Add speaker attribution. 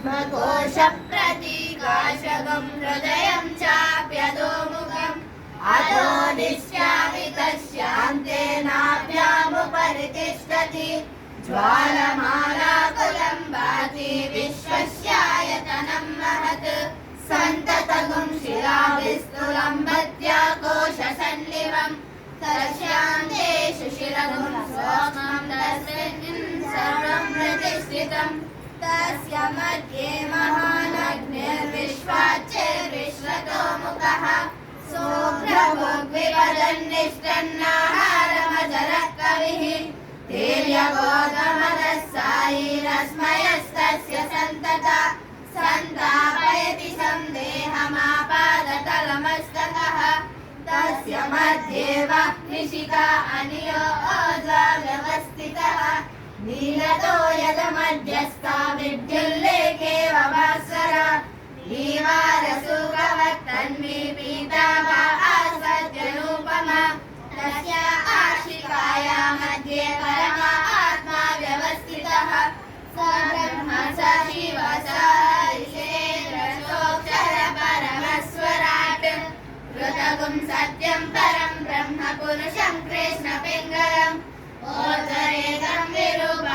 Speaker 1: ब्रह्मकोश प्रतीकाशकं हृदयं चाप्यधोमुखम् अधो निश्चामि तस्यान्ते नाभ्यामुपरितिष्ठति ज्वालमालाकुलं भाति विश्वस्यायतनं महत् सन्ततगुं शिलाविस्तुलं मध्याकोशसन्निवम् तस्यान्तेषु शिरगुं सूक्ष्मं तस्मिन् सर्वं प्रतिष्ठितम् तस्य मध्ये महानग्निर्विश्वाच्चैर्विश्वतो सोऽग्रभोग्विपदन्निष्टन्नाहारमजरः कविः तेर्यगोधमदस्सायीरस्मयस्तस्य सन्तता सन्तापयति सन्देहमापादतलमस्तकः तस्य मध्ये वह्निशिखा अनियो ओद्वाव्यवस्थितः नीलतो यदमध्यस्था विद्युल्लेखेव भास्वरा नीवारसुखवक्तन्वी पीताभा आस्वद्यनूपमा तस्य आशिकाया मध्ये परमा आत्मा व्यवस्थितः स ब्रह्म स शिव स ईशेन्द्रशोऽक्षर परमस्वराट् ऋतगुं सत्यं परं ब्रह्म पुरुषं कृष्णपिङ्गलम् ओर्ध्वरेतं विरूपं